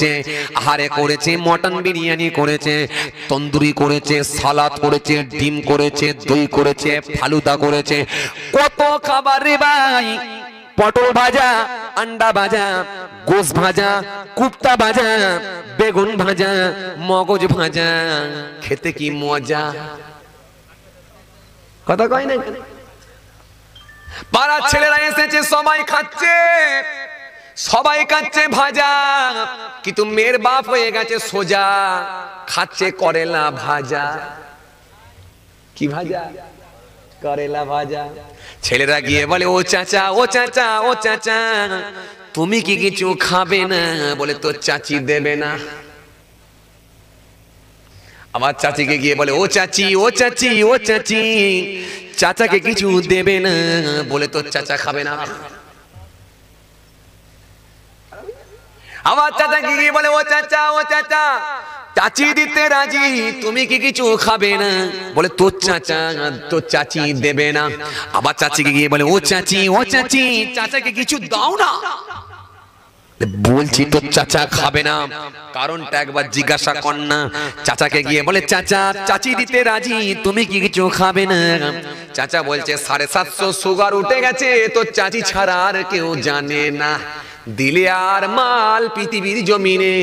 আহারে করেছে, মটন বিরিয়ানি করেছে, তন্দুরি করেছে, সালাদ করেছে, ডিম করেছে, দই করেছে, ফালুদা করেছে, কত খাবার রে ভাই। পটল ভাজা, আন্ডা ভাজা, গোশ ভাজা, কুপ্তা ভাজা, বেগুন ভাজা, মগজ ভাজা, খেতে কি মজা। কথা কয় না, পাড়ার ছেলেরা এসেছে, সবাই খাচ্ছে, সবাই খাচ্ছে ভাজা, কিন্তু মেয়ের বাপ হয়ে গেছে সোজা, খাচ্ছে করেলা ভাজা। কি ভাজা? করেলা ভাজা। ছেলেরা গিয়ে বলে, ও চাচা, ও চাচা, ও চাচা, তুমি কি কিছু খাবে না? বলে, তোর চাচি দেবে না। আমার চাচিকে গিয়ে বলে, ও চাচি, ও চাচি, ও চাচি, চাচাকে কিছু দেবে না? বলে, তোর চাচা খাবে না। আমার চাচাকে গিয়ে বলে, ও চাচা, ও চাচা, চাচি দিতে রাজি, তুমি কি কিছু খাবে না? বলে, তোর চাচা, তোর চাচি দেবে না। আবার চাচিকে গিয়ে বলে, ও চাচি, ও চাচি, চাচাকে কিছু দাও না। বলছি তোর চাচা খাবে না, কারণটা একবার জিজ্ঞাসা কর না। চাচাকে গিয়ে বলে, চাচা, চাচি দিতে রাজি, তুমি কি কিছু খাবে না? চাচা বলছে, 750 সুগার উঠে গেছে, তোর চাচি ছাড়া আর কেউ জানে না। দিলে আর মাল পৃথিবীর জমিনে।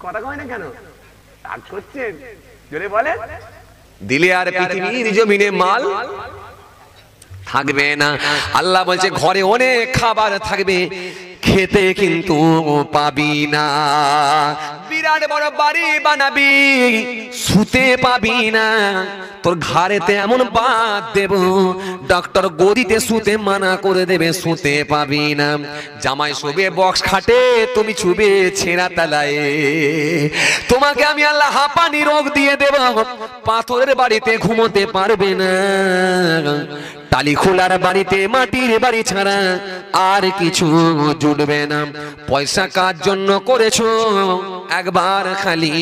কথা কয় না কেন? রাগ করছেন? জোরে বলে। দিলে আর পৃথিবীর জমিনে মাল থাকবে না। আল্লাহ বলছে, ঘরে অনেক খাবার থাকবে, খেতে কিন্তু পাবি না। বিরাট বড় বাড়ি বানাবি, শুতে পাবি না। তোর ঘাড়েতে এমন বাদ দেব, ডক্টর গদিতে শুতে মানা করে দেবে, শুতে পাবি না। জামাই শুবে বক্স খাটে, তুমি শুবে ছেঁড়া তালায়। তোমাকে আমি আল্লাহ হাঁপানি রোগ দিয়ে দেব, পাথরের বাড়িতে ঘুমোতে পারবে না। টালি খোলার বাড়িতে মাটির বাড়ি ছাড়া আর কিছু জুটবে না। পয়সা কার জন্য করেছো একবার খালি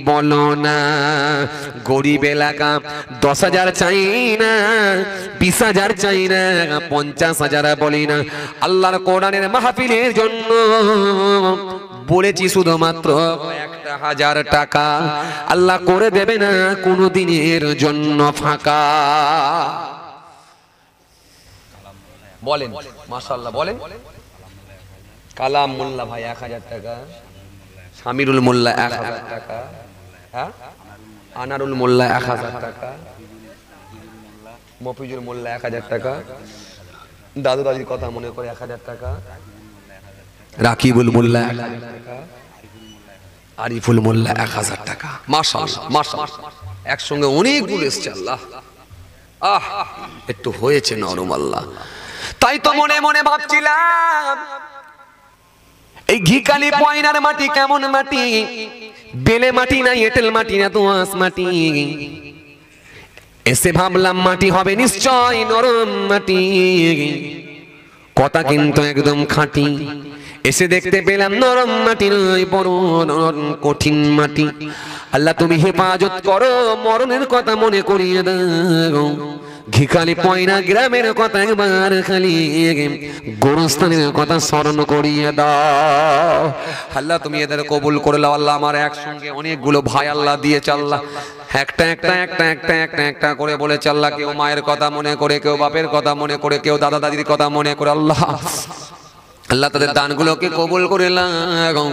বলো না। গরিব এলাকা 10,000 চাই না, 20,000 চাই না, 50,000 বলি না। আল্লাহর কোরআনের মাহফিলের জন্য বলেছি শুধুমাত্র 1,000 টাকা। আল্লাহ করে দেবে না কোনো দিনের জন্য ফাঁকা। বলেন মাশাআল্লাহ, বলেন। কালাম মোল্লা ভাই 1,000 টাকা, সামিরুল মোল্লা 1,000 টাকা, হ্যাঁ, আনারুল মোল্লা 1,000 টাকা, মফিজুল মোল্লা 1,000 টাকা, দাদু দাদির কথা মনে করে 1,000 টাকা, রাকিবুল মোল্লা 1,000 টাকা, আরিফুল মোল্লা 1,000 টাকা। মাশাআল্লাহ, মাশাআল্লাহ, একসঙ্গে অনেকগুলো এসছে। আল্লাহ, আহ, একটু হয়েছে নরম। আল্লাহ, তাই তো মনে মনে ভাবছিলাম, এই ঘিকালি পয়নার মাটি কেমন মাটি? বেলে মাটি না, এঁটেল মাটি না, দোআঁশ মাটি। এসে ভাবলাম মাটি হবে নিশ্চয় নরম মাটি, কথা কিন্তু একদম খাঁটি। এসে দেখতে পেলাম নরম মাটি নয়, বড় নরম কঠিন মাটি। আল্লাহ তুমি হেফাজত করো, মরণের কথা মনে করিয়ে দাও। ঘিকালি পয়না গ্রামের কথা একবার খালি গোরস্থানের কথা স্মরণ করিয়ে দাও। আল্লাহ তুমি এদের কবুল করে নাও। আল্লাহ আমার একসঙ্গে অনেকগুলো ভাই আল্লাহ দিয়েছে। আল্লাহ একটা একটা একটা একটা একটা একটা করে বলেছে। আল্লাহ কেউ মায়ের কথা মনে করে, কেউ বাপের কথা মনে করে, কেউ দাদা দাদির কথা মনে করে। আল্লাহ, আল্লাহ তাদের দানগুলোকে কবুল করে নাও।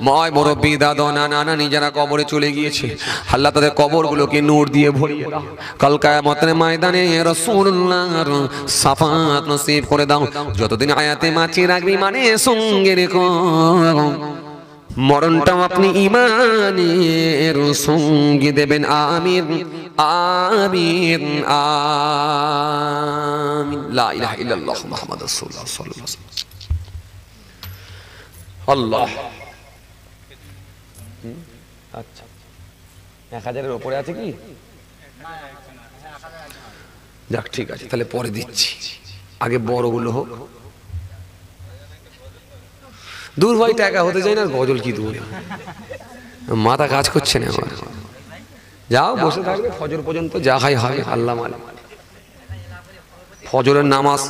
ময় মুরব্বি, দাদা, নানা, নানি যারা কবরে চলে গিয়েছে, আল্লাহ তাদের কবরগুলোকে নূর দিয়ে ভরিয়ে দাও। কাল কিয়ামতের ময়দানে রাসূলুল্লাহর শাফাত নসিব করে দাও। যতদিন হায়াতে বাঁচিয়ে রাখবি মানে সঙ্গে রেখো, মরণটাও আপনি ঈমানের সঙ্গী দেবেন। আমিন, আমিন, আমিন। লা ইলাহা ইল্লাল্লাহ মুহাম্মাদুর রাসূলুল্লাহ সাল্লাল্লাহু আলাইহি ওয়াসাল্লাম। আল্লাহ, আচ্ছা, 1,000-এর উপরে আছে কি? যাক, ঠিক আছে, তাহলে পরে দিচ্ছি, আগে বড়গুলো হোক। দূর ভাই, টাকা হতে চাই না, গজল কি দূর, মাথা কাজ করছে না আমার। যাও, বসে থাকবে ফজর পর্যন্ত, যা হয় হবে, আল্লাহ মালিক। ফজরের নামাজ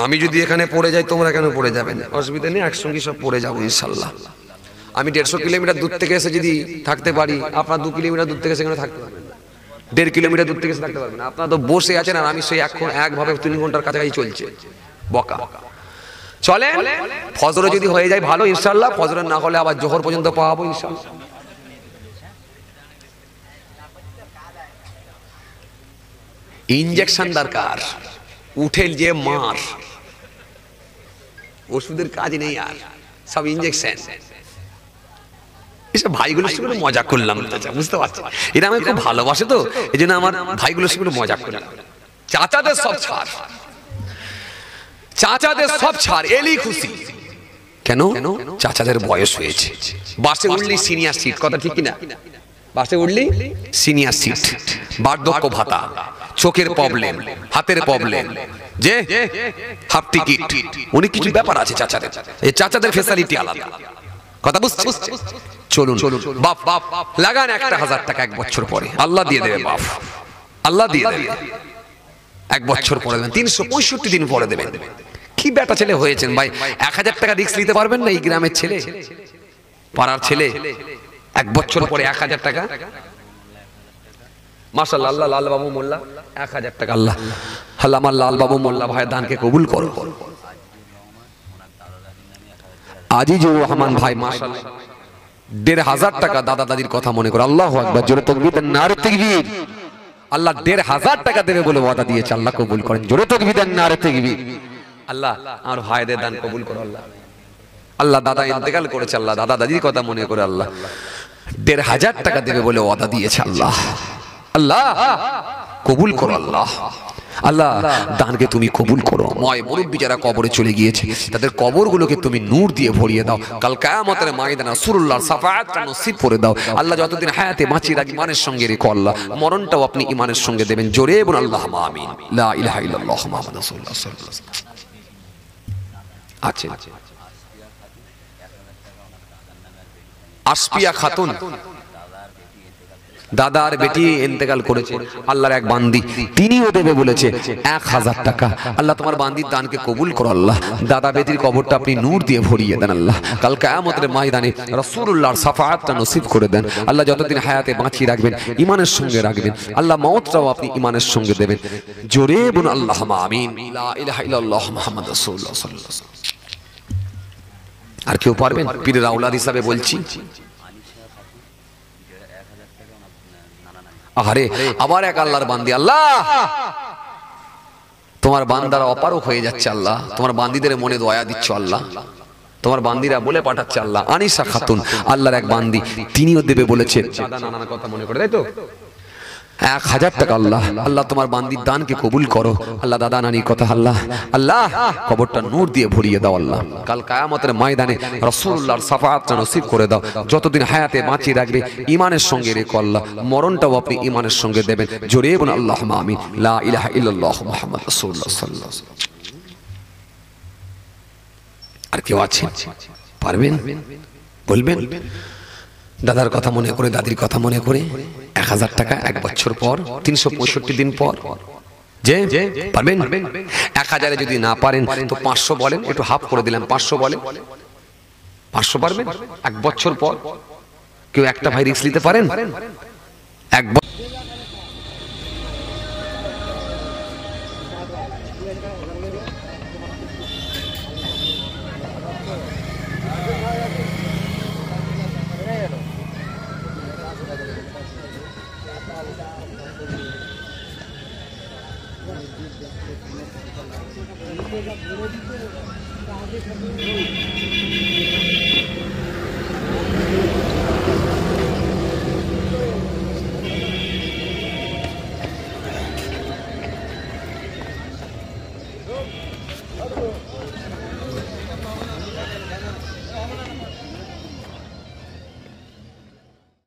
আমি যদি এখানে পড়ে যাই তোমরা কেন পড়ে যাবে না, অসুবিধা নেই, একসঙ্গে সব পড়ে যাবো ইনশাল্লাহ। আমি 150 কিলোমিটার দূর থেকে এসে যদি থাকতে পারি, আপনার 2 কিলোমিটার দূর থেকে সেখানে থাকতে পারবেন না, 1.5 কিলোমিটার দূর থেকে এসে থাকতে পারবেন না। আপনারা তো বসে আছেন আর আমি সেই একভাবে 3 ঘন্টার কাছাকাছি চলছে বকা। চলে ফজরে যদি হয়ে যায় ভালো ইনশাল্লাহ, ফজরের না হলে আবার জোহর পর্যন্ত পাওয়াবো ইনশাল্লাহ। ইনজেকশন দরকার, উঠে যে মার, ওষুধের কাজ নেই আর, সব ইনজেকশন। এসব ভাইগুলোর সঙ্গে মজা করলাম, বুঝতে পারছি এরা আমাকে খুব ভালোবাসে তো এই জন্য আমার ভাইগুলোর সঙ্গে মজা করলাম। চাচাদের সব ছাড়, চাচাদের সব ছাড়, এলি খুশি। কেন? চাচাদের বয়স হয়েছে, বাসে উঠলি সিনিয়র সিট, কথা ঠিক কিনা? বাসে উঠলি সিনিয়র সিট, বার্ধক্য ভাতা, চোখের প্রবলেম, হাতের প্রবলেম, যে হাফ টিকিট, অনেক কিছু ব্যাপার আছে চাচাদের। এই চাচাদের ফ্যাসিলিটি আলাদা, কথা বুঝছেন? চলুন বাপ বাপ লাগান 1000 টাকা 1 বছর পরে, আল্লাহ দিয়ে দেবে বাপ, আল্লাহ দিয়ে দেবে। 1 বছর পরে দেবেন, 365 দিন পরে দেবেন। কি বেটা ছেলে হয়েছেন ভাই, 1000 টাকা রিস্ক নিতে পারবেন না? এই গ্রামের ছেলে, পাড়ার ছেলে, 1 বছর পরে 1000 টাকা, মাশাআল্লাহ। আল্লাহ লাল বাবু মোল্লা 1000 টাকা, আল্লাহ আল্লাহ আমার লাল বাবু মোল্লা ভাইয়ের দানকে কবুল করো। আজিজুর রহমান ভাই মাশাআল্লাহ 1500 টাকা দাদা দাদির কথা মনে করে, আল্লাহু আকবার, জোরে তাকবীর, নারে তাকবীর। আল্লাহ 1500 টাকা দেবে বলে ওয়াদা দিয়েছে, আল্লাহ কবুল করেন, জোরে তাকবীর, নারে তাকবীর। আল্লাহ আমার ভাইদের দান কবুল করো আল্লাহ। আল্লাহ দাদা ইন্তেকাল করেছে, আল্লাহ দাদা দাদির কথা মনে করে আল্লাহ 1500 টাকা দেবে বলে ওয়াদা দিয়েছে, আল্লাহ আল্লাহ কবুল করো আল্লাহ। আল্লাহ দানকে তুমি কবুল করো। ময় মুরব্বী যারা কবরে চলে গিয়েছে তাদের কবরগুলোকে তুমি নূর দিয়ে ভরিয়ে দাও, কাল কিয়ামতের ময়দানে রাসূলুল্লাহর শাফাআতটা নসিব করে দাও আল্লাহ। যতদিন হায়াতে বাঁচিয়ে রাখি ইমানের সঙ্গে রেখো আল্লাহ, মরণটাও আপনি ইমানের সঙ্গে দেবেন, জোরে বলুন আল্লাহুম্মা আমিন। লা ইলাহা ইল্লাল্লাহ মুহাম্মাদুর রাসূলুল্লাহ সাল্লাল্লাহু আলাইহি ওয়াসাল্লাম। আছে আসপিয়া খাতুন, দাদার বেটি ইন্তেকাল করেছে, আল্লাহর এক বান্দি, তিনিও দেবে বলেছে 1000 টাকা। আল্লাহ তোমার বান্দির দানকে কবুল করো আল্লাহ, দাদা বেটির কবরটা আপনি নূর দিয়ে ভরিয়ে দেন আল্লাহ, কাল কিয়ামতের ময়দানে রাসূলুল্লাহর শাফাআতটা নসিব করে দেন আল্লাহ। যতদিন হায়াতে বাঁচিয়ে রাখবেন ইমানের সঙ্গে রাখবেন আল্লাহ, মওতটাও আপনি ইমানের সঙ্গে দেবেন, জোরে বলুন আল্লাহুম্মা আমিন। লা ইলাহা ইল্লাল্লাহ মুহাম্মাদুর রাসূলুল্লাহ সাল্লাল্লাহু আলাইহি ওয়াসাল্লাম। আর কেউ পারবেন? পীরের আওলাদ হিসাবে বলছি। আরে আবার এক আল্লাহর বান্দি, আল্লাহ তোমার বান্দারা অপারক হয়ে যাচ্ছে আল্লাহ, তোমার বান্দিদের মনে দয়া দিচ্ছ আল্লাহ, তোমার বান্দিরা বলে পাঠাচ্ছে আল্লাহ। আনিসা খাতুন আল্লাহর এক বান্দি, তিনিও দেবে বলেছে, দাদা নানার কথা মনে করে, তাই তো 1000 টাকা আল্লাহ। আল্লাহ তোমার বান্দির দানকে কবুল করো আল্লাহ, দাদা নানির কথা আল্লাহ, আল্লাহ কবরটা নূর দিয়ে ভরিয়ে দাও আল্লাহ, কাল কিয়ামতের ময়দানে রাসূলুল্লাহর শাফাআতটা নসিব করে দাও, যতদিন হায়াতে বাঁচিয়ে রাখবে ইমানের সঙ্গে রেখো আল্লাহ, মরণটাও আপনি ইমানের সঙ্গে দেবেন, জোরে বলুন আল্লাহুম্মা আমিন। লা ইলাহা ইল্লাল্লাহ মুহাম্মাদুর রাসূলুল্লাহ সাল্লাল্লাহু আলাইহি ওয়াসাল্লাম। আর কেউ আছে পারবেন? বলবেন দাদার কথা মনে করে, দাদির কথা মনে করে 1000 টাকা 1 বছর পর, 365 দিন পর, যে পারবেন? 1000-এ যদি না পারেন তো 500 বলেন, একটু হাফ করে দিলাম, 500 বলেন, 500 পারবেন 1 বছর পর? কেউ একটা ভাই রিস্ক নিতে পারেন? 1 বছর